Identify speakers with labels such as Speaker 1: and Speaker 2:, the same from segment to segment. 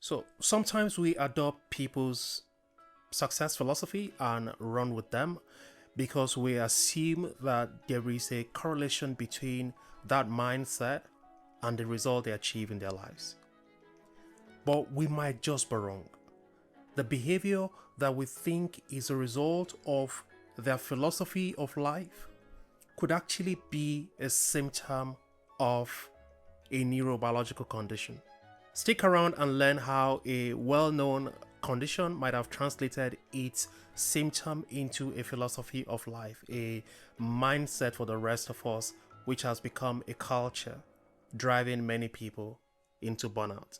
Speaker 1: So sometimes we adopt people's success philosophy and run with them because we assume that there is a correlation between that mindset and the result they achieve in their lives. But we might just be wrong. The behavior that we think is a result of their philosophy of life could actually be a symptom of a neurobiological condition. Stick around and learn how a well-known condition might have translated its symptom into a philosophy of life, a mindset for the rest of us, which has become a culture, driving many people into burnout.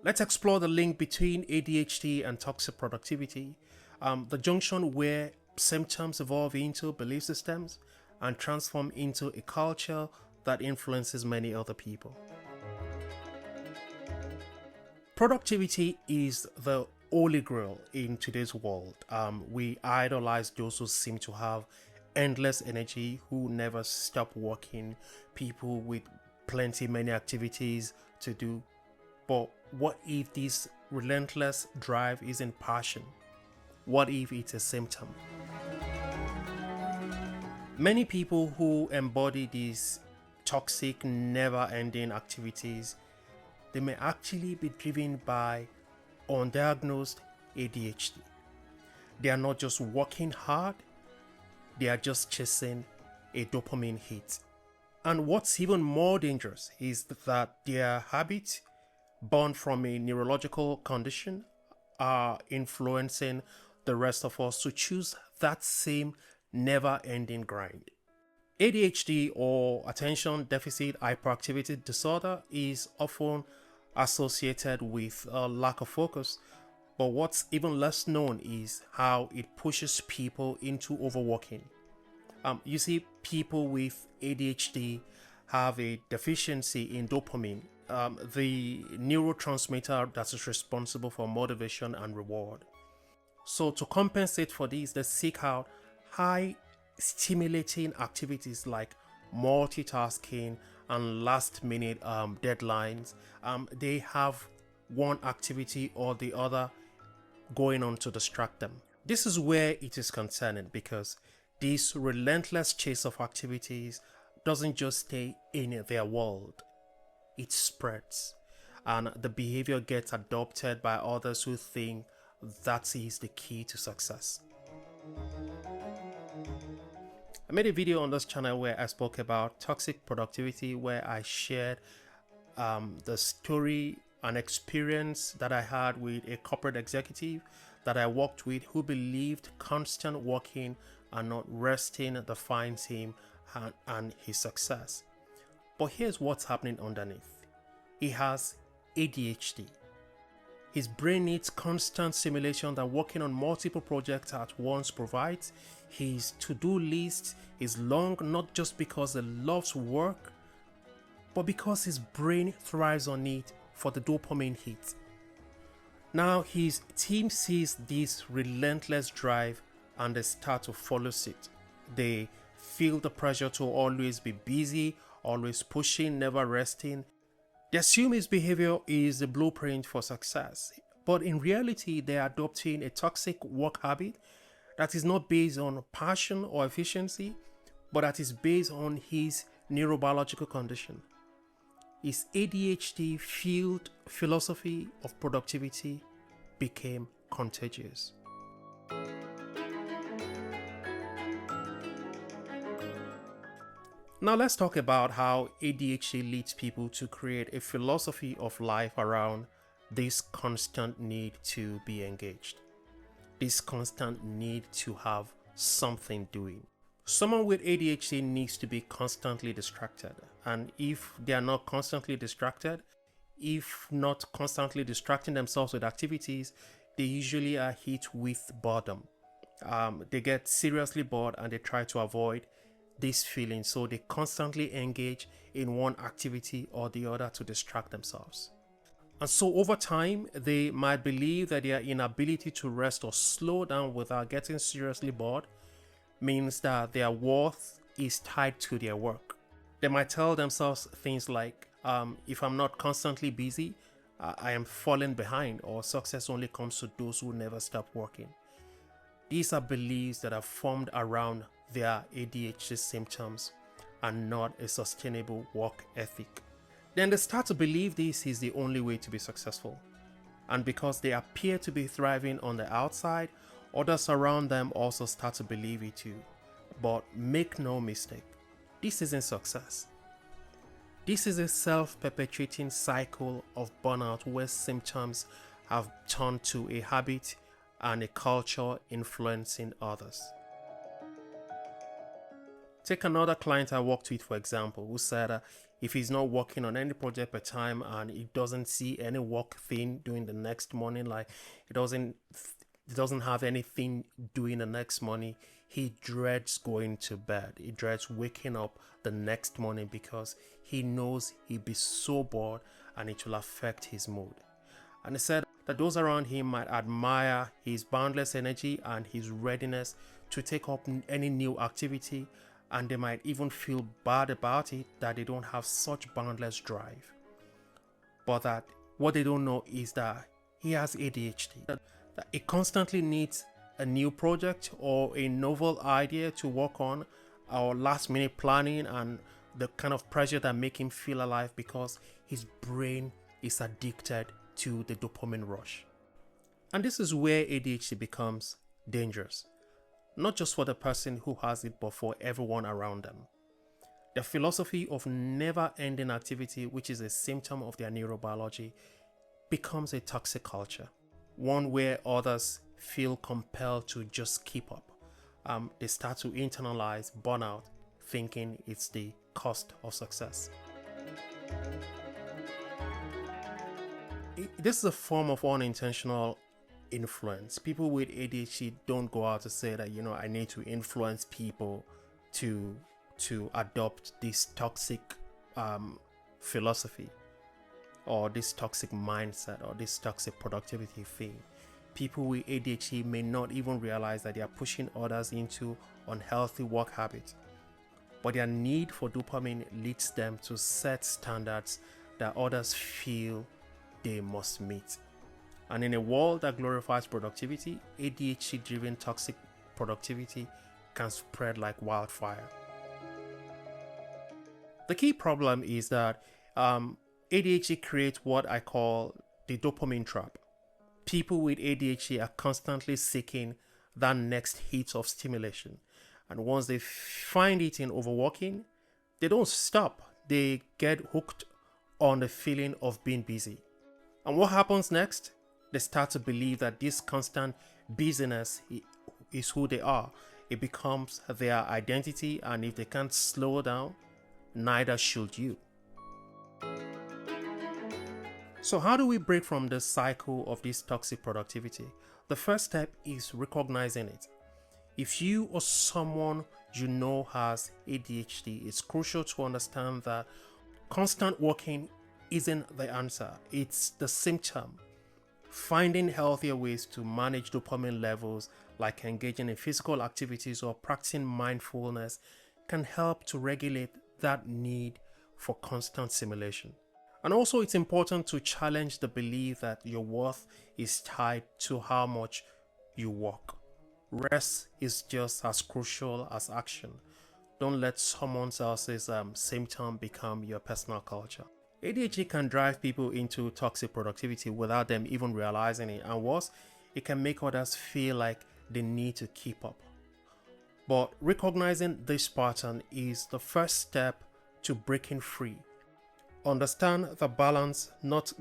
Speaker 1: Let's explore the link between ADHD and toxic productivity, the junction where symptoms evolve into belief systems and transform into a culture that influences many other people. Productivity is the holy grail in today's world. We idolize those who seem to have endless energy, who never stop working, people with many activities to do. But what if this relentless drive isn't passion? What if it's a symptom? Many people who embody these toxic, never-ending activities, they may actually be driven by undiagnosed ADHD. They are not just working hard, they are just chasing a dopamine hit. And what's even more dangerous is that their habits, born from a neurological condition, are influencing the rest of us to choose that same never-ending grind. ADHD, or attention deficit hyperactivity disorder, is often associated with a lack of focus, but what's even less known is how it pushes people into overworking. You see, people with ADHD have a deficiency in dopamine, the neurotransmitter that is responsible for motivation and reward. So to compensate for this, they seek out high stimulating activities like multitasking and last minute deadlines. They have one activity or the other going on to distract them. This is where it is concerning, because this relentless chase of activities doesn't just stay in their world, it spreads, and the behavior gets adopted by others who think that is the key to success. I made a video on this channel where I spoke about toxic productivity, where I shared the story and experience that I had with a corporate executive that I worked with who believed constant working and not resting defines him and his success. But here's what's happening underneath. He has ADHD. His brain needs constant stimulation that working on multiple projects at once provides. His to-do list is long, not just because he loves work, but because his brain thrives on it for the dopamine hit. Now his team sees this relentless drive and they start to follow suit. They feel the pressure to always be busy, always pushing, never resting. They assume his behavior is the blueprint for success, but in reality, they are adopting a toxic work habit that is not based on passion or efficiency, but that is based on his neurobiological condition. His ADHD-fueled philosophy of productivity became contagious. Now let's talk about how ADHD leads people to create a philosophy of life around this constant need to be engaged, this constant need to have something doing. Someone with ADHD needs to be constantly distracted, and if they are not constantly distracted, if not constantly distracting themselves with activities, they usually are hit with boredom. They get seriously bored and they try to avoid this feeling, so they constantly engage in one activity or the other to distract themselves. And so over time, they might believe that their inability to rest or slow down without getting seriously bored means that their worth is tied to their work. They might tell themselves things like, if I'm not constantly busy, I am falling behind, or success only comes to those who never stop working. These are beliefs that are formed around their ADHD symptoms and not a sustainable work ethic. Then they start to believe this is the only way to be successful. And because they appear to be thriving on the outside, others around them also start to believe it too. But make no mistake, this isn't success. This is a self-perpetuating cycle of burnout where symptoms have turned to a habit and a culture influencing others. Take another client I worked with, for example, who said if he's not working on any project per time and he doesn't see any work thing doing the next morning, like he doesn't have anything doing the next morning, he dreads going to bed. He dreads waking up the next morning because he knows he'll be so bored and it will affect his mood. And he said that those around him might admire his boundless energy and his readiness to take up any new activity, and they might even feel bad about it that they don't have such boundless drive. But that what they don't know is that he has ADHD. That he constantly needs a new project or a novel idea to work on, or last minute planning, and the kind of pressure that make him feel alive because his brain is addicted to the dopamine rush. And this is where ADHD becomes dangerous, not just for the person who has it, but for everyone around them. The philosophy of never-ending activity, which is a symptom of their neurobiology, becomes a toxic culture, one where others feel compelled to just keep up. They start to internalize burnout, thinking it's the cost of success. This is a form of unintentional influence. People with ADHD don't go out to say that, I need to influence people to adopt this toxic philosophy or this toxic mindset or this toxic productivity thing. People with ADHD may not even realize that they are pushing others into unhealthy work habits, but their need for dopamine leads them to set standards that others feel they must meet. And in a world that glorifies productivity, ADHD-driven toxic productivity can spread like wildfire. The key problem is that ADHD creates what I call the dopamine trap. People with ADHD are constantly seeking that next hit of stimulation. And once they find it in overworking, they don't stop. They get hooked on the feeling of being busy. And what happens next? They start to believe that this constant busyness is who they are. It becomes their identity, and if they can't slow down, neither should you. So how do we break from the cycle of this toxic productivity? The first step is recognizing it. If you or someone you know has ADHD, it's crucial to understand that constant working isn't the answer, it's the symptom. Finding healthier ways to manage dopamine levels, like engaging in physical activities or practicing mindfulness, can help to regulate that need for constant stimulation. And also, it's important to challenge the belief that your worth is tied to how much you work. Rest is just as crucial as action. Don't let someone else's symptom become your personal culture. ADHD can drive people into toxic productivity without them even realizing it, and worse, it can make others feel like they need to keep up. But recognizing this pattern is the first step to breaking free. Understand that balance, not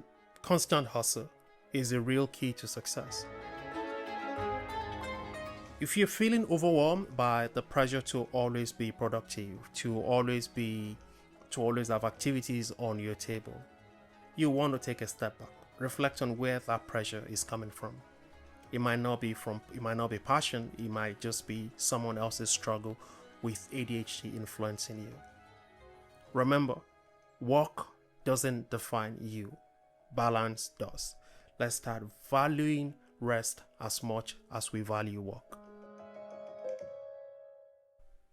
Speaker 1: constant hustle, is the real key to success. If you're feeling overwhelmed by the pressure to always be productive, to always have activities on your table, you want to take a step back. Reflect on where that pressure is coming from. It might not be passion, it might just be someone else's struggle with ADHD influencing you. Remember, work doesn't define you. Balance does. Let's start valuing rest as much as we value work.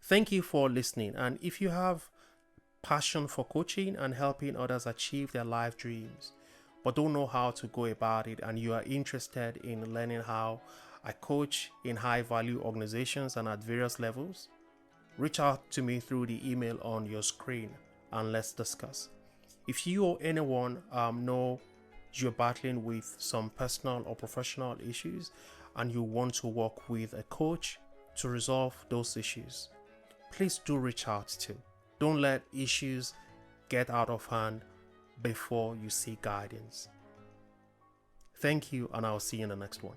Speaker 1: Thank you for listening. And if you have passion for coaching and helping others achieve their life dreams, but don't know how to go about it, and you are interested in learning how I coach in high value organizations and at various levels, reach out to me through the email on your screen and let's discuss. If you or anyone know you're battling with some personal or professional issues and you want to work with a coach to resolve those issues, please do reach out too. Don't let issues get out of hand before you seek guidance. Thank you, and I'll see you in the next one.